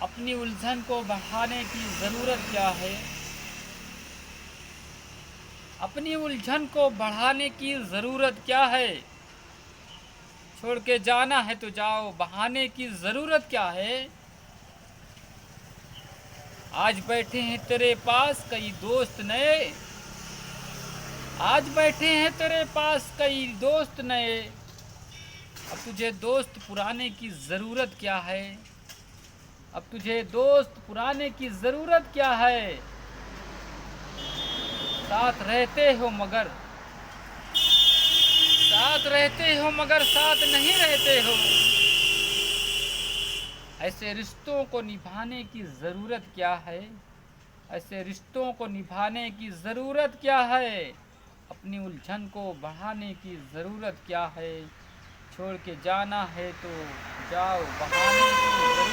अपनी उलझन को बढ़ाने की ज़रूरत क्या है? अपनी उलझन को बढ़ाने की ज़रूरत क्या है? छोड़ के जाना है तो जाओ, बहाने की ज़रूरत क्या है? आज बैठे हैं तेरे पास कई दोस्त नए, आज बैठे हैं तेरे पास कई दोस्त नए। अब तुझे दोस्त पुराने की ज़रूरत क्या है? अब तुझे दोस्त पुराने की ज़रूरत क्या है? साथ रहते हो मगर साथ नहीं रहते हो। ऐसे रिश्तों को निभाने की ज़रूरत क्या है? ऐसे रिश्तों को निभाने की ज़रूरत क्या है? अपनी उलझन को बढ़ाने की ज़रूरत क्या है? छोड़ के जाना है तो जाओ, बहाने की